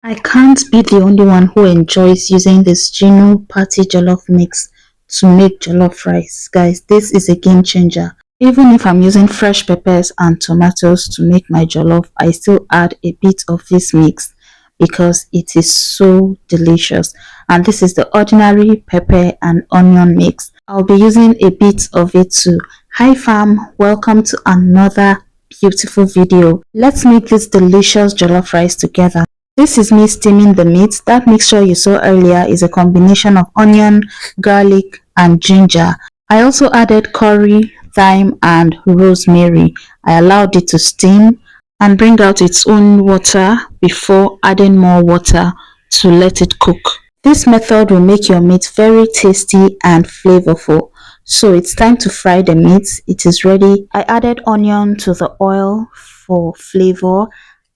I can't be the only one who enjoys using this Gino Party Jollof mix to make jollof rice. Guys, this is a game changer. Even if I'm using fresh peppers and tomatoes to make my jollof, I still add a bit of this mix because it is so delicious. And this is the ordinary pepper and onion mix. I'll be using a bit of it too. Hi fam, welcome to another beautiful video. Let's make this delicious jollof rice together. This is me steaming the meat. That mixture you saw earlier is a combination of onion, garlic, and ginger. I also added curry, thyme, and rosemary. I allowed it to steam and bring out its own water before adding more water to let it cook. This method will make your meat very tasty and flavorful. So it's time to fry the meat. It is ready. I added onion to the oil for flavor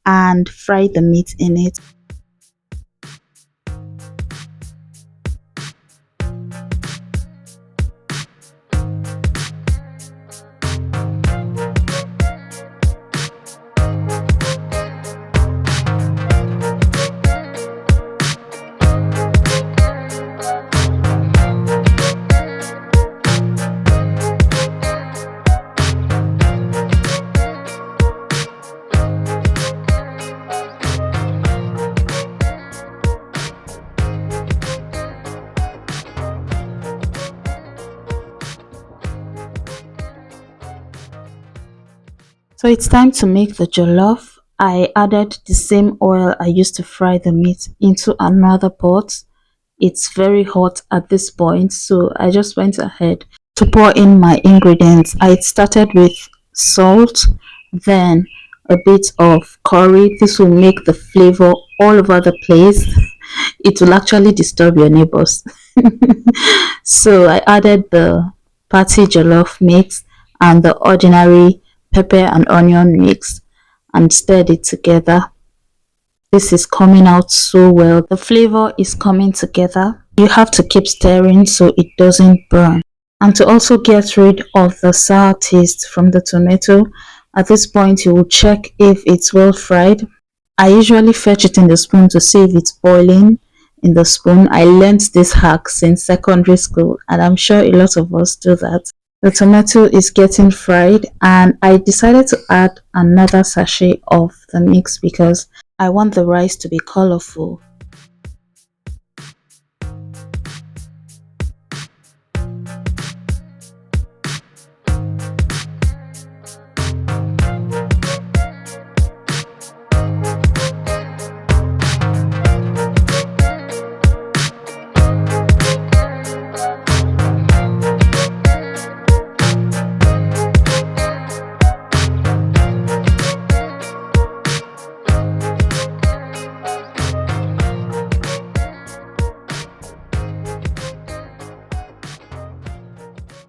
and fry the meat in it. So it's time to make the jollof. I added the same oil I used to fry the meat into another pot. It's very hot at this point, so I just went ahead to pour in my ingredients. I started with salt, then a bit of curry. This will make the flavor all over the place. It will actually disturb your neighbors. So I added the party jollof mix and the ordinary pepper and onion mix and stirred it together. This is coming out so well. The flavor is coming together. You have to keep stirring so it doesn't burn. And to also get rid of the sour taste from the tomato, at this point you will check if it's well fried. I usually fetch it in the spoon to see if it's boiling in the spoon. I learned this hack since secondary school and I'm sure a lot of us do that. The tomato is getting fried and I decided to add another sachet of the mix because I want the rice to be colorful.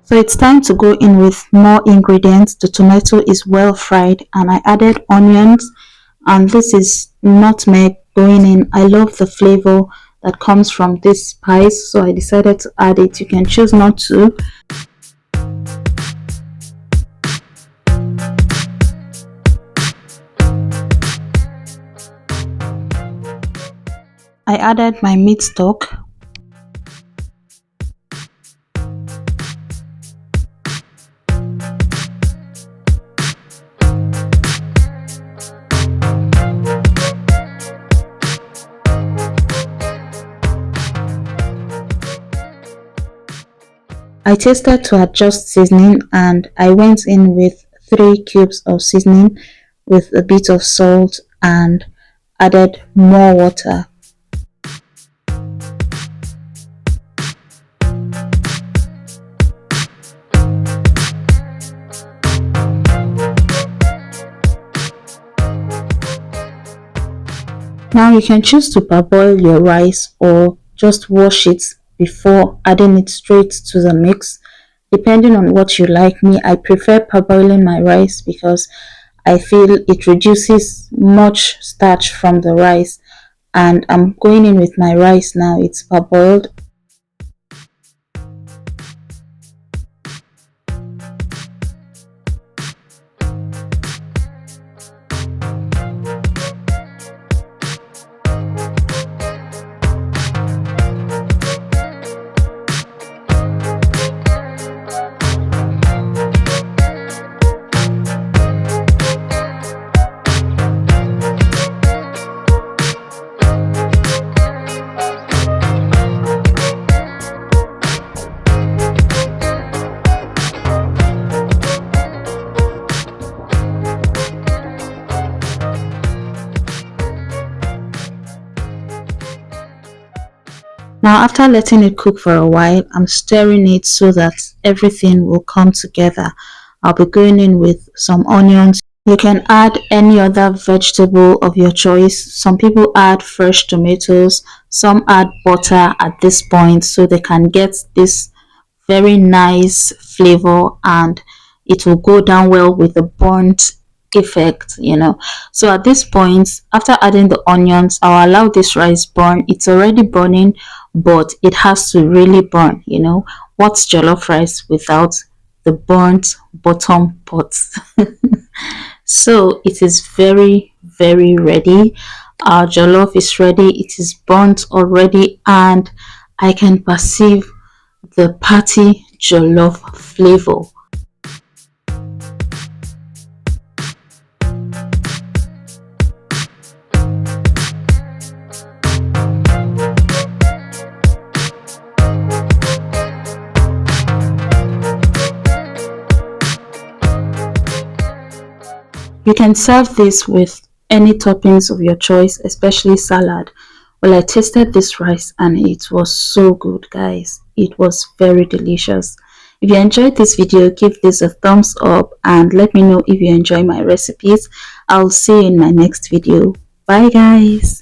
So it's time to go in with more ingredients. The tomato is well fried and I added onions and this is nutmeg going in. I love the flavor that comes from this spice, so I decided to add it. You can choose not to. I added my meat stock. I tasted to adjust seasoning and I went in with 3 cubes of seasoning with a bit of salt and added more water. Now you can choose to parboil your rice or just wash it before adding it straight to the mix, depending on what you like. Me, I prefer parboiling my rice because I feel it reduces much starch from the rice. And I'm going in with my rice now. It's parboiled. Now, after letting it cook for a while, I'm stirring it so that everything will come together. I'll be going in with some onions. You can add any other vegetable of your choice. Some people add fresh tomatoes, some add butter at this point so they can get this very nice flavor, and it will go down well with the burnt effect, so at this point, after adding the onions, I'll allow this rice burn. It's already burning, but it has to really burn. What's jollof rice without the burnt bottom pot? So it is very, very ready. Our jollof is ready. It is burnt already, and I can perceive the party jollof flavor. You can serve this with any toppings of your choice, especially salad. Well, I tasted this rice and it was so good, guys. It was very delicious. If you enjoyed this video, give this a thumbs up and let me know if you enjoy my recipes. I'll see you in my next video. Bye, guys.